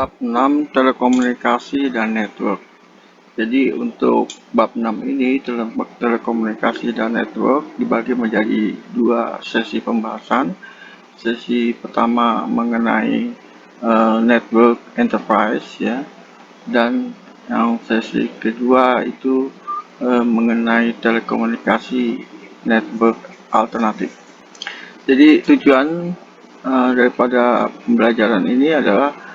Bab 6 Telekomunikasi dan Network. Jadi untuk bab 6 ini telekomunikasi dan network dibagi menjadi dua sesi pembahasan. Sesi pertama mengenai network enterprise ya, dan yang sesi kedua itu mengenai telekomunikasi network alternatif. Jadi tujuan daripada pembelajaran ini adalah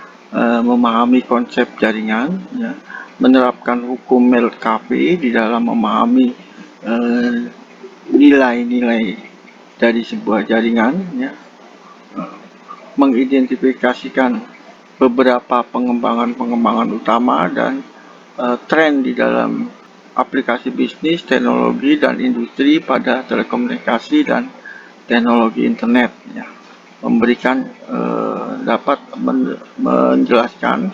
memahami konsep jaringan, ya, menerapkan hukum Merkavy di dalam memahami nilai-nilai dari sebuah jaringan, ya, mengidentifikasikan beberapa pengembangan utama dan tren di dalam aplikasi bisnis, teknologi, dan industri pada telekomunikasi dan teknologi internet, ya. Memberikan dapat menjelaskan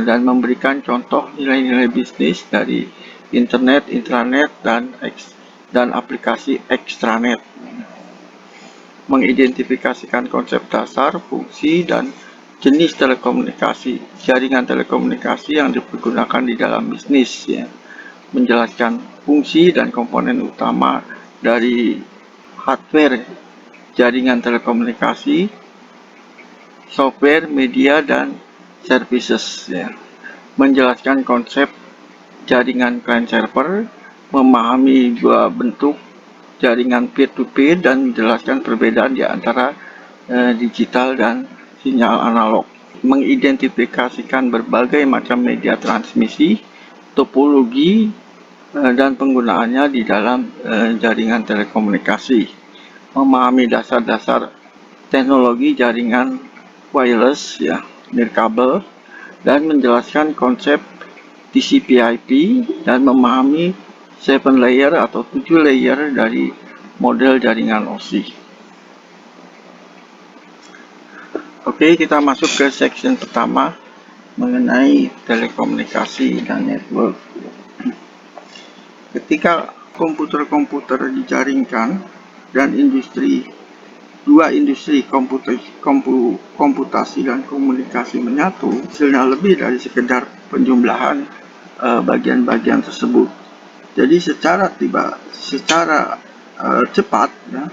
dan memberikan contoh nilai-nilai bisnis dari internet, intranet, dan aplikasi extranet. Mengidentifikasikan konsep dasar, fungsi, dan jenis telekomunikasi, jaringan telekomunikasi yang dipergunakan di dalam bisnis, ya. Menjelaskan fungsi dan komponen utama dari hardware jaringan telekomunikasi, software, media, dan services, ya. Menjelaskan konsep jaringan client server, memahami dua bentuk jaringan peer-to-peer, dan menjelaskan perbedaan di antara digital dan sinyal analog. Mengidentifikasikan berbagai macam media transmisi, topologi, dan penggunaannya di dalam jaringan telekomunikasi. Memahami dasar-dasar teknologi jaringan wireless, ya, nirkabel, dan menjelaskan konsep TCP/IP dan memahami 7 layer atau 7 layer dari model jaringan OSI. Oke, kita masuk ke section pertama mengenai telekomunikasi dan network. Ketika komputer-komputer dijaringkan dan dua industri komputasi dan komunikasi menyatu, hasilnya lebih dari sekedar penjumlahan bagian-bagian tersebut. Jadi secara cepat, ya,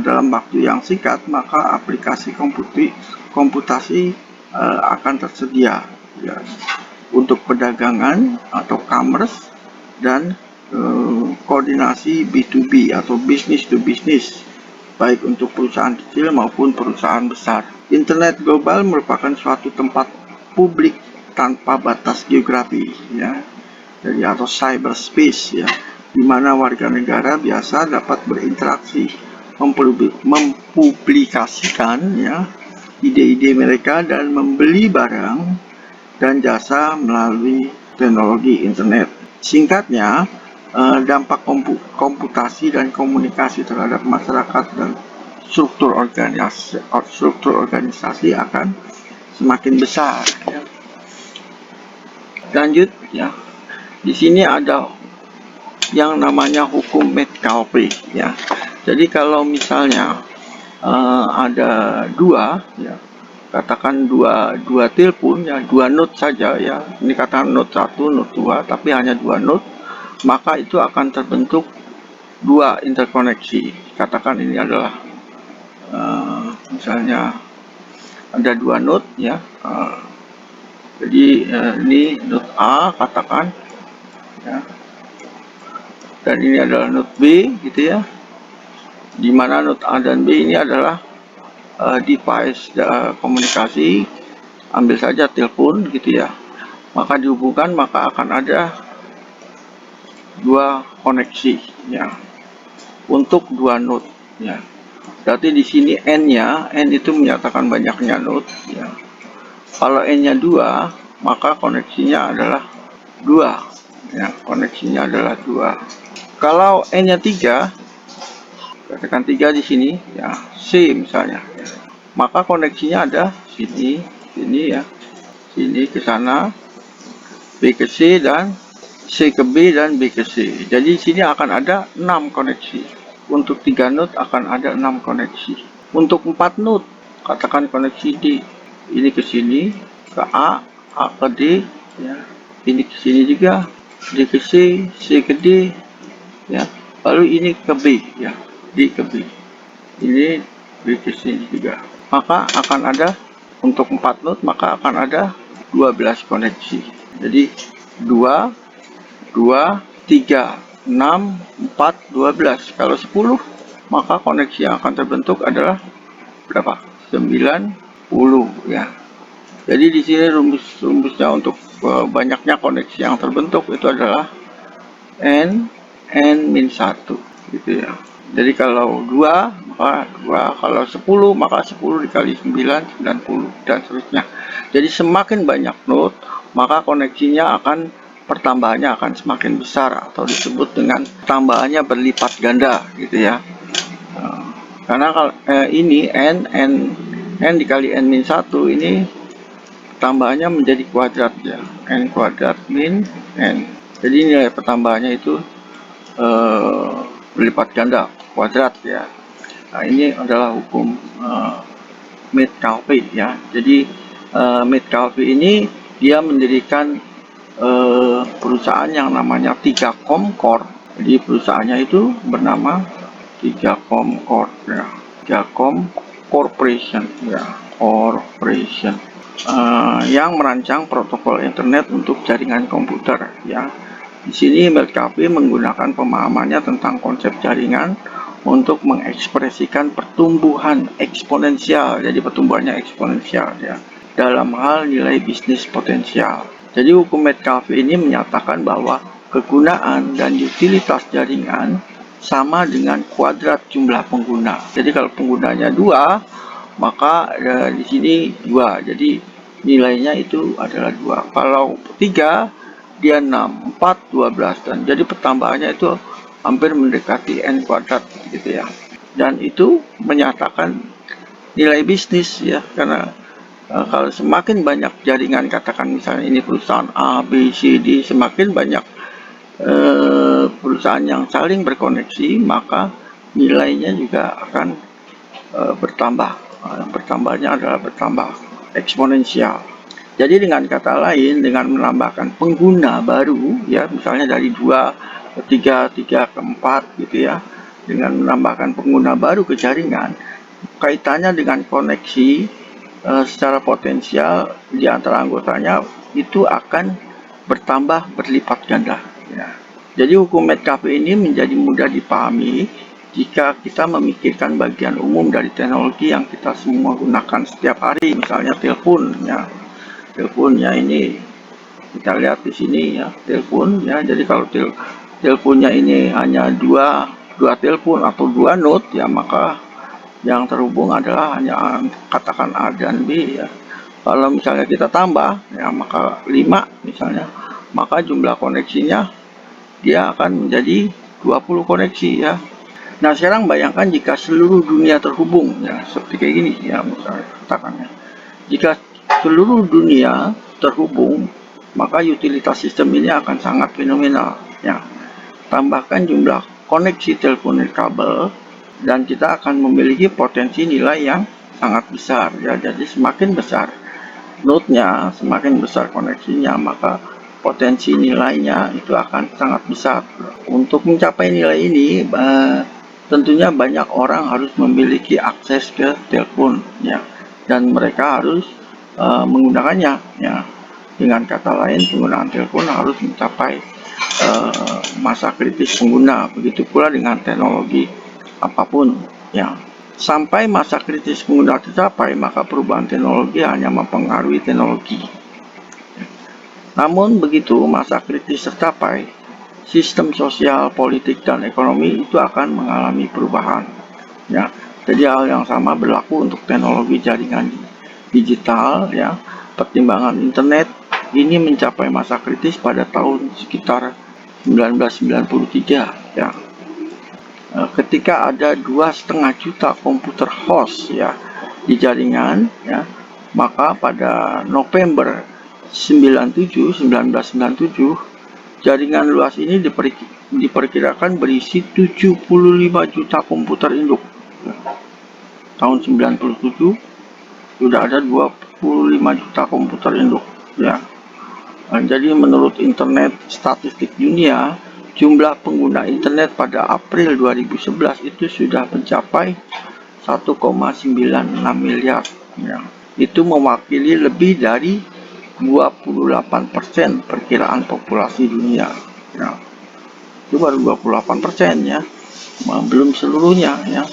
dalam waktu yang singkat, maka aplikasi komputasi akan tersedia, ya, untuk perdagangan atau commerce dan koordinasi B2B atau business to business, baik untuk perusahaan kecil maupun perusahaan besar. Internet global merupakan suatu tempat publik tanpa batas geografi, ya, jadi atau cyberspace, ya, di mana warga negara biasa dapat berinteraksi, mempublikasikan, ya, ide-ide mereka dan membeli barang dan jasa melalui teknologi internet. Singkatnya, dampak komputasi dan komunikasi terhadap masyarakat dan struktur organisasi akan semakin besar, ya. Lanjut, ya. Di sini ada yang namanya hukum Merkavy, ya. Jadi kalau misalnya ada dua, ya, katakan dua telepon, ya, dua node saja, ya. Ini katakan node 1, node 2, tapi hanya dua node, maka itu akan terbentuk dua interkoneksi. Katakan ini adalah misalnya ada dua node, ya. Jadi ini node A katakan, ya, dan ini adalah node B, gitu, ya. Di mana node A dan B ini adalah device komunikasi. Ambil saja telepon, gitu, ya. Maka dihubungkan, maka akan ada dua koneksi, ya, untuk dua node, ya. Berarti di sini n-nya, n itu menyatakan banyaknya node, ya. Kalau n-nya 2, maka koneksinya adalah 2, ya, koneksinya adalah 2. Kalau n-nya 3, katakan 3 di sini, ya, C misalnya, ya, maka koneksinya ada sini, ya, sini ke sana, B ke C, dan C ke B, dan B ke C. Jadi sini akan ada 6 koneksi. Untuk 3 node akan ada 6 koneksi. Untuk 4 node, katakan koneksi D, ini ke sini, ke A ke D, ya. Ini ke sini juga, D ke C ke D, ya. Lalu ini ke B, ya, D ke B. Ini B ke sini juga. Maka akan ada untuk 4 node, maka akan ada 12 koneksi. Jadi 2, 2, 3, 6, 4, 12. Kalau 10, maka koneksi yang akan terbentuk adalah berapa? 90, ya. Jadi di sini rumusnya untuk banyaknya koneksi yang terbentuk itu adalah n-1, gitu ya. Jadi kalau 2, maka 2, kalau 10, maka 10 dikali 9, 90, dan seterusnya. Jadi semakin banyak node, maka koneksinya akan, pertambahannya akan semakin besar, atau disebut dengan tambahannya berlipat ganda, gitu ya. Karena kalau ini n dikali n-1 ini tambahannya menjadi kuadrat, ya. N kuadrat min n. Jadi nilai pertambahannya itu berlipat ganda, kuadrat, ya. Nah, ini adalah hukum Metcalfe, ya. Jadi Metcalfe ini dia mendirikan perusahaan yang namanya 3Com Corp. Jadi perusahaannya itu bernama 3Com Corp, ya. 3Com Corporation, ya. Corporation. Yang merancang protokol internet untuk jaringan komputer, ya. Di sini Metcalfe menggunakan pemahamannya tentang konsep jaringan untuk mengekspresikan pertumbuhan eksponensial. Jadi pertumbuhannya eksponensial, ya, dalam hal nilai bisnis potensial. Jadi hukum Metcalfe ini menyatakan bahwa kegunaan dan utilitas jaringan sama dengan kuadrat jumlah pengguna. Jadi kalau penggunanya 2, maka di sini 2. Jadi nilainya itu adalah 2. Kalau 3, dia 6, 4, 12, dan jadi pertambahannya itu hampir mendekati n kuadrat, gitu ya. Dan itu menyatakan nilai bisnis, ya, karena kalau semakin banyak jaringan, katakan misalnya ini perusahaan A, B, C, D, semakin banyak perusahaan yang saling berkoneksi, maka nilainya juga akan bertambah. Bertambahnya adalah bertambah eksponensial. Jadi dengan kata lain, dengan menambahkan pengguna baru, ya, misalnya dari 2 ke 3, 3 ke 4, gitu ya, dengan menambahkan pengguna baru ke jaringan, kaitannya dengan koneksi secara potensial di antara anggotanya itu akan bertambah berlipat ganda, ya. Jadi hukum Metcalfe ini menjadi mudah dipahami jika kita memikirkan bagian umum dari teknologi yang kita semua gunakan setiap hari, misalnya telepon, ya. Teleponnya ini kita lihat di sini, ya, telepon, ya. Jadi kalau teleponnya ini hanya dua telepon atau 2 node, ya, maka yang terhubung adalah hanya katakan A dan B, ya. Kalau misalnya kita tambah, ya, maka 5 misalnya, maka jumlah koneksinya dia akan menjadi 20 koneksi, ya. Nah, sekarang bayangkan jika seluruh dunia terhubung, ya, seperti kayak gini, ya, misalnya katakannya. Jika seluruh dunia terhubung, maka utilitas sistem ini akan sangat fenomenal, ya. Tambahkan jumlah koneksi telepon kabel, dan kita akan memiliki potensi nilai yang sangat besar, ya. Jadi semakin besar node-nya, semakin besar koneksinya, maka potensi nilainya itu akan sangat besar. Untuk mencapai nilai ini, tentunya banyak orang harus memiliki akses ke telepon, ya, dan mereka harus menggunakannya, ya. Dengan kata lain, penggunaan telepon harus mencapai masa kritis pengguna. Begitu pula dengan teknologi apapun, ya. Sampai masa kritis pengguna tercapai, maka perubahan teknologi hanya mempengaruhi teknologi. Namun begitu masa kritis tercapai, sistem sosial, politik, dan ekonomi itu akan mengalami perubahan, ya. Jadi hal yang sama berlaku untuk teknologi jaringan digital, ya. Pertimbangan internet ini mencapai masa kritis pada tahun sekitar 1993, ya. Ketika ada 2,5 juta komputer host, ya, di jaringan, ya, maka pada November 1997 jaringan luas ini diperkirakan berisi 75 juta komputer induk. Tahun 97 sudah ada 25 juta komputer induk ya. Nah, jadi menurut Internet Statistik Dunia, jumlah pengguna internet pada April 2011 itu sudah mencapai 1,96 miliar ya. Itu mewakili lebih dari 28% perkiraan populasi dunia ya. Itu baru 28% ya, belum seluruhnya ya.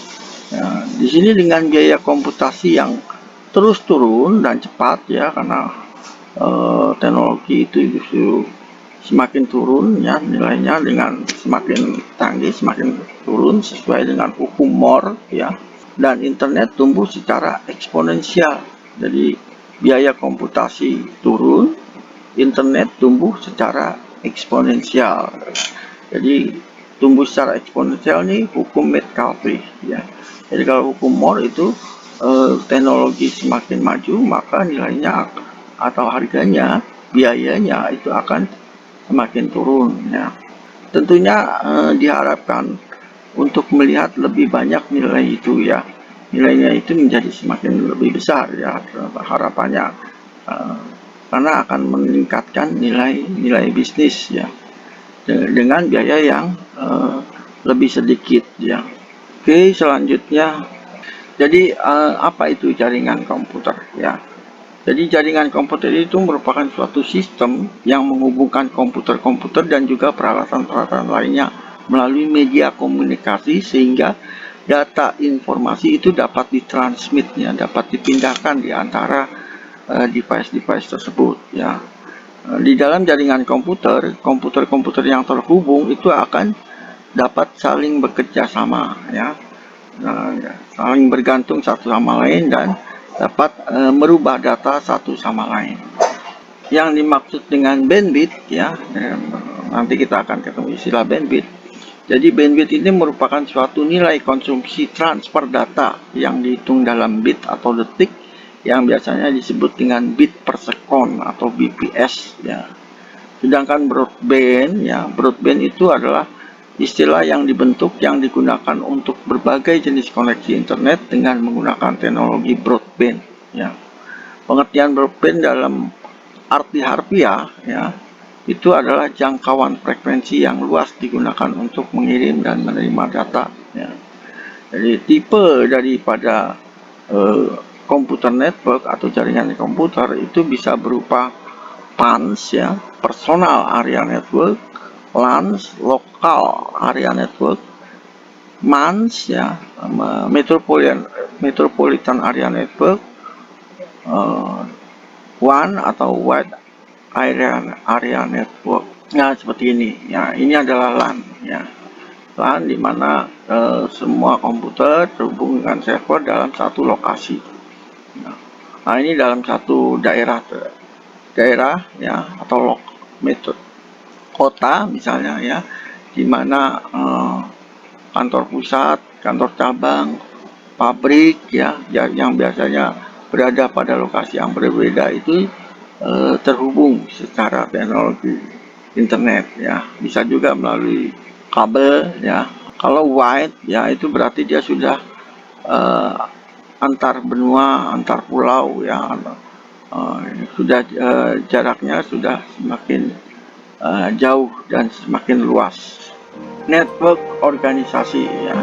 Ya, di sini dengan biaya komputasi yang terus turun dan cepat ya, karena teknologi itu justru semakin turun ya nilainya, dengan semakin canggih semakin turun sesuai dengan hukum Moore ya. Dan internet tumbuh secara eksponensial. Jadi biaya komputasi turun, internet tumbuh secara eksponensial. Jadi tumbuh secara eksponensial nih hukum Metcalfe ya. Jadi kalau hukum Moore itu teknologi semakin maju maka nilainya atau harganya, biayanya itu akan semakin turun ya. Tentunya diharapkan untuk melihat lebih banyak nilai itu ya. Nilainya itu menjadi semakin lebih besar ya harapannya, karena akan meningkatkan nilai bisnis ya, dengan biaya yang lebih sedikit ya. Oke, selanjutnya, jadi apa itu jaringan komputer ya? Jadi jaringan komputer itu merupakan suatu sistem yang menghubungkan komputer-komputer dan juga peralatan-peralatan lainnya melalui media komunikasi, sehingga data informasi itu dapat ditransmitnya, dapat dipindahkan di antara device-device tersebut ya. Di dalam jaringan komputer, komputer-komputer yang terhubung itu akan dapat saling bekerja sama ya, saling bergantung satu sama lain dan dapat merubah data satu sama lain. Yang dimaksud dengan bandwidth ya, nanti kita akan ketemu istilah bandwidth. Jadi bandwidth ini merupakan suatu nilai konsumsi transfer data yang dihitung dalam bit atau detik, yang biasanya disebut dengan bit per second atau bps ya. Sedangkan broadband ya, broadband itu adalah istilah yang dibentuk yang digunakan untuk berbagai jenis koneksi internet dengan menggunakan teknologi broadband ya. Pengertian broadband dalam arti harfiah ya, itu adalah jangkauan frekuensi yang luas digunakan untuk mengirim dan menerima data ya. Jadi tipe daripada komputer network atau jaringan komputer itu bisa berupa PANS ya, Personal Area Network, LANs, Local Area Network, MANS ya, Metropolitan Area Network, WAN atau Wide Area Network. Nah, seperti ini ya, ini adalah LAN ya. LAN di mana semua komputer terhubung dengan server dalam satu lokasi. Nah, ini dalam satu daerah ya, atau kota misalnya ya, di mana kantor pusat, kantor cabang, pabrik ya, yang biasanya berada pada lokasi yang berbeda itu terhubung secara teknologi internet ya. Bisa juga melalui kabel ya. Kalau wide ya, itu berarti dia sudah antar benua, antar pulau ya, sudah jaraknya sudah semakin jauh dan semakin luas. Network organisasi ya.